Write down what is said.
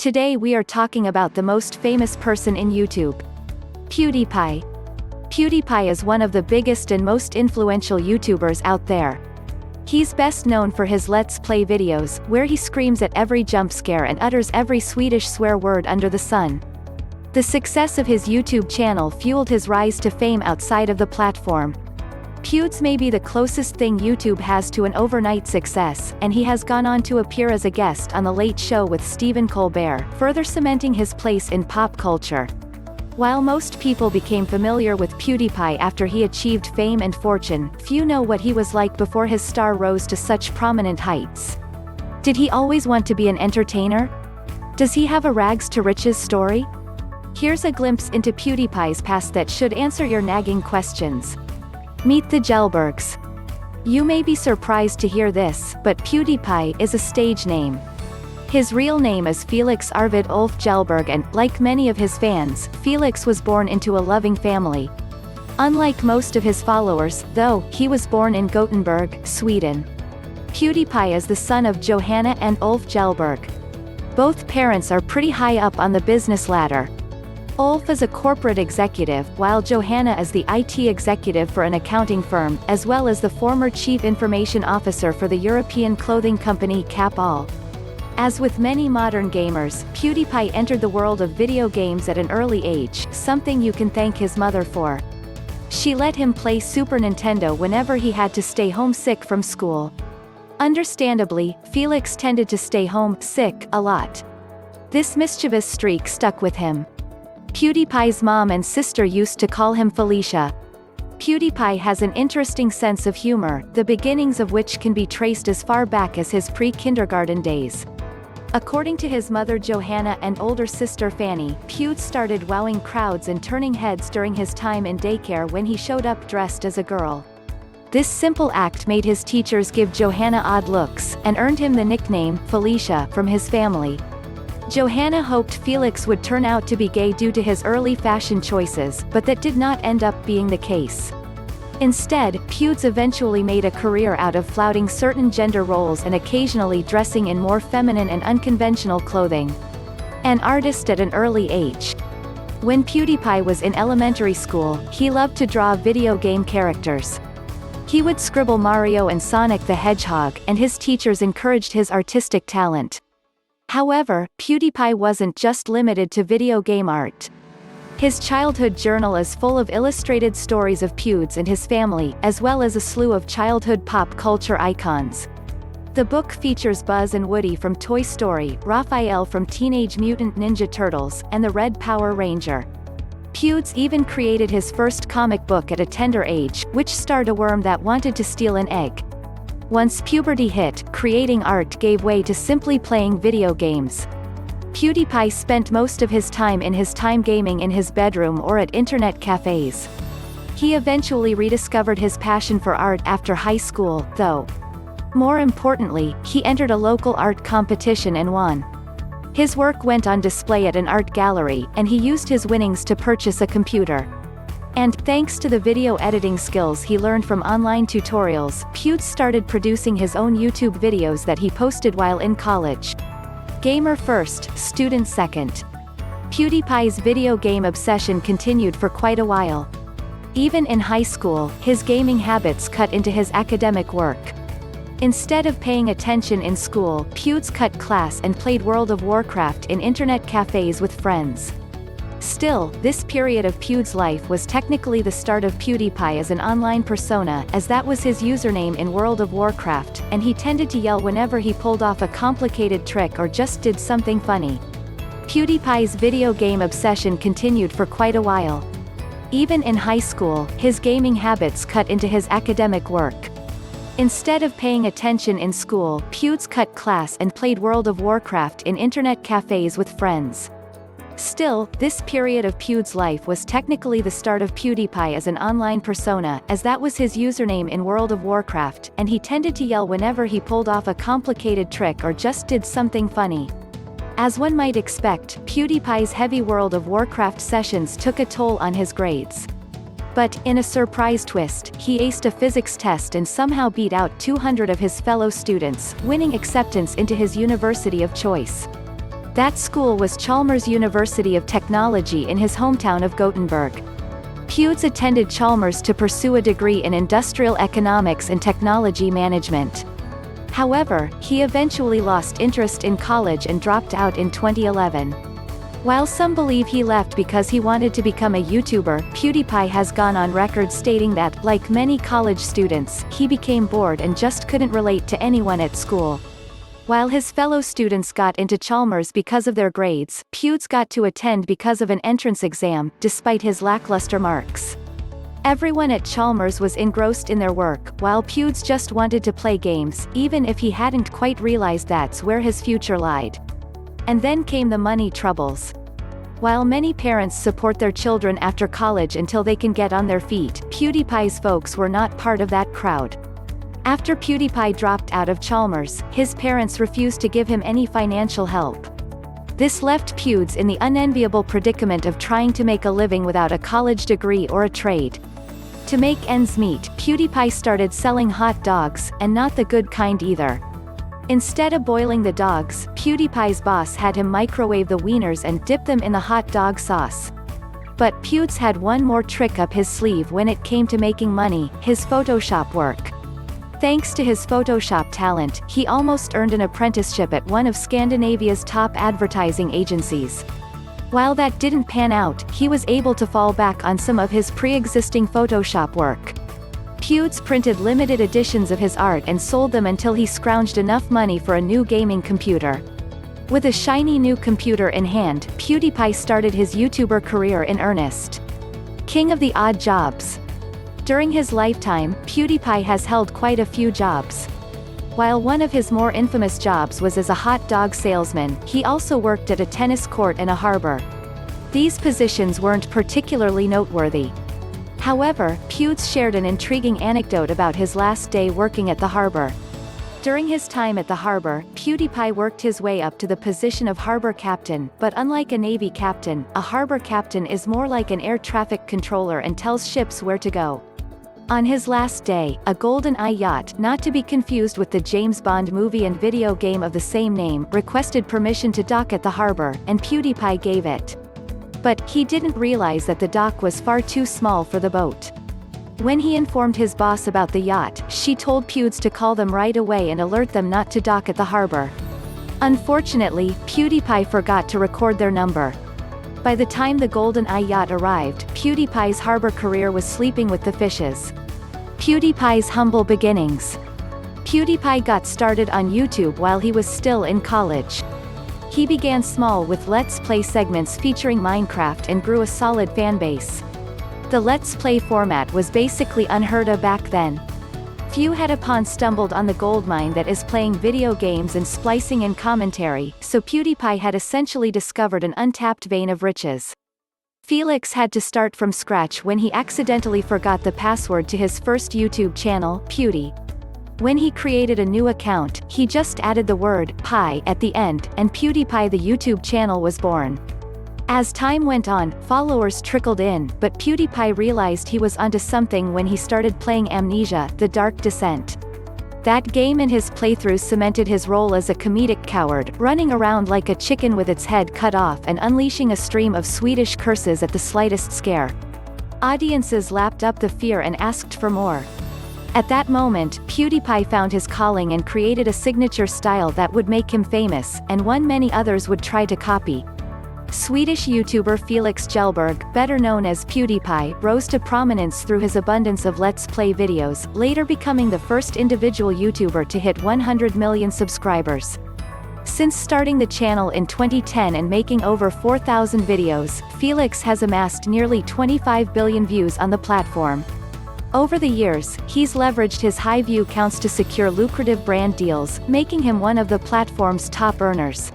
Today we are talking about the most famous person in YouTube. PewDiePie. PewDiePie is one of the biggest and most influential YouTubers out there. He's best known for his Let's Play videos, where he screams at every jump scare and utters every Swedish swear word under the sun. The success of his YouTube channel fueled his rise to fame outside of the platform. Pewds may be the closest thing YouTube has to an overnight success, and he has gone on to appear as a guest on The Late Show with Stephen Colbert, further cementing his place in pop culture. While most people became familiar with PewDiePie after he achieved fame and fortune, few know what he was like before his star rose to such prominent heights. Did he always want to be an entertainer? Does he have a rags to riches story? Here's a glimpse into PewDiePie's past that should answer your nagging questions. Meet the Jelbergs. You may be surprised to hear this, but PewDiePie is a stage name. His real name is Felix Arvid Ulf Jelberg and, like many of his fans, Felix was born into a loving family. Unlike most of his followers, though, he was born in Gothenburg, Sweden. PewDiePie is the son of Johanna and Ulf Jelberg. Both parents are pretty high up on the business ladder. Ulf is a corporate executive, while Johanna is the IT executive for an accounting firm, as well as the former chief information officer for the European clothing company Kappahl. As with many modern gamers, PewDiePie entered the world of video games at an early age, something you can thank his mother for. She let him play Super Nintendo whenever he had to stay home sick from school. Understandably, Felix tended to stay home sick a lot. This mischievous streak stuck with him. PewDiePie's mom and sister used to call him Felicia. PewDiePie has an interesting sense of humor, the beginnings of which can be traced as far back as his pre-kindergarten days. According to his mother Johanna and older sister Fanny, Pewds started wowing crowds and turning heads during his time in daycare when he showed up dressed as a girl. This simple act made his teachers give Johanna odd looks, and earned him the nickname, Felicia, from his family. Johanna hoped Felix would turn out to be gay due to his early fashion choices, but that did not end up being the case. Instead, Pewds eventually made a career out of flouting certain gender roles and occasionally dressing in more feminine and unconventional clothing. An artist at an early age. When PewDiePie was in elementary school, he loved to draw video game characters. He would scribble Mario and Sonic the Hedgehog, and his teachers encouraged his artistic talent. However, PewDiePie wasn't just limited to video game art. His childhood journal is full of illustrated stories of Pewds and his family, as well as a slew of childhood pop culture icons. The book features Buzz and Woody from Toy Story, Raphael from Teenage Mutant Ninja Turtles, and the Red Power Ranger. Pewds even created his first comic book at a tender age, which starred a worm that wanted to steal an egg. Once puberty hit, creating art gave way to simply playing video games. PewDiePie spent most of his time gaming in his bedroom or at internet cafes. He eventually rediscovered his passion for art after high school, though. More importantly, he entered a local art competition and won. His work went on display at an art gallery, and he used his winnings to purchase a computer. And, thanks to the video editing skills he learned from online tutorials, Pewds started producing his own YouTube videos that he posted while in college. Gamer first, student second. PewDiePie's video game obsession continued for quite a while. Even in high school, his gaming habits cut into his academic work. Instead of paying attention in school, Pewds cut class and played World of Warcraft in internet cafes with friends. Still, this period of Pewds' life was technically the start of PewDiePie as an online persona, as that was his username in World of Warcraft, and he tended to yell whenever he pulled off a complicated trick or just did something funny. PewDiePie's video game obsession continued for quite a while. Even in high school, his gaming habits cut into his academic work. Instead of paying attention in school, Pewds cut class and played World of Warcraft in internet cafes with friends. Still, this period of Pewds' life was technically the start of PewDiePie as an online persona, as that was his username in World of Warcraft, and he tended to yell whenever he pulled off a complicated trick or just did something funny. As one might expect, PewDiePie's heavy World of Warcraft sessions took a toll on his grades. But, in a surprise twist, he aced a physics test and somehow beat out 200 of his fellow students, winning acceptance into his university of choice. That school was Chalmers University of Technology in his hometown of Gothenburg. Pewds attended Chalmers to pursue a degree in industrial economics and technology management. However, he eventually lost interest in college and dropped out in 2011. While some believe he left because he wanted to become a YouTuber, PewDiePie has gone on record stating that, like many college students, he became bored and just couldn't relate to anyone at school. While his fellow students got into Chalmers because of their grades, Pewds got to attend because of an entrance exam, despite his lackluster marks. Everyone at Chalmers was engrossed in their work, while Pewds just wanted to play games, even if he hadn't quite realized that's where his future lied. And then came the money troubles. While many parents support their children after college until they can get on their feet, PewDiePie's folks were not part of that crowd. After PewDiePie dropped out of Chalmers, his parents refused to give him any financial help. This left Pewds in the unenviable predicament of trying to make a living without a college degree or a trade. To make ends meet, PewDiePie started selling hot dogs, and not the good kind either. Instead of boiling the dogs, PewDiePie's boss had him microwave the wieners and dip them in the hot dog sauce. But Pewds had one more trick up his sleeve when it came to making money: his Photoshop work. Thanks to his Photoshop talent, he almost earned an apprenticeship at one of Scandinavia's top advertising agencies. While that didn't pan out, he was able to fall back on some of his pre-existing Photoshop work. Pewds printed limited editions of his art and sold them until he scrounged enough money for a new gaming computer. With a shiny new computer in hand, PewDiePie started his YouTuber career in earnest. King of the odd jobs. During his lifetime, PewDiePie has held quite a few jobs. While one of his more infamous jobs was as a hot dog salesman, he also worked at a tennis court and a harbor. These positions weren't particularly noteworthy. However, Pewds shared an intriguing anecdote about his last day working at the harbor. During his time at the harbor, PewDiePie worked his way up to the position of harbor captain, but unlike a Navy captain, a harbor captain is more like an air traffic controller and tells ships where to go. On his last day, a GoldenEye yacht, not to be confused with the James Bond movie and video game of the same name, requested permission to dock at the harbor, and PewDiePie gave it. But he didn't realize that the dock was far too small for the boat. When he informed his boss about the yacht, she told Pewds to call them right away and alert them not to dock at the harbor. Unfortunately, PewDiePie forgot to record their number. By the time the GoldenEye yacht arrived, PewDiePie's harbor career was sleeping with the fishes. PewDiePie's humble beginnings. PewDiePie got started on YouTube while he was still in college. He began small with Let's Play segments featuring Minecraft and grew a solid fanbase. The Let's Play format was basically unheard of back then. Few had upon stumbled on the goldmine that is playing video games and splicing in commentary, so PewDiePie had essentially discovered an untapped vein of riches. Felix had to start from scratch when he accidentally forgot the password to his first YouTube channel, Pewdie. When he created a new account, he just added the word "pie" at the end, and PewDiePie the YouTube channel was born. As time went on, followers trickled in, but PewDiePie realized he was onto something when he started playing Amnesia: The Dark Descent. That game and his playthroughs cemented his role as a comedic coward, running around like a chicken with its head cut off and unleashing a stream of Swedish curses at the slightest scare. Audiences lapped up the fear and asked for more. At that moment, PewDiePie found his calling and created a signature style that would make him famous, and one many others would try to copy. Swedish YouTuber Felix Kjellberg, better known as PewDiePie, rose to prominence through his abundance of Let's Play videos, later becoming the first individual YouTuber to hit 100 million subscribers. Since starting the channel in 2010 and making over 4,000 videos, Felix has amassed nearly 25 billion views on the platform. Over the years, he's leveraged his high view counts to secure lucrative brand deals, making him one of the platform's top earners.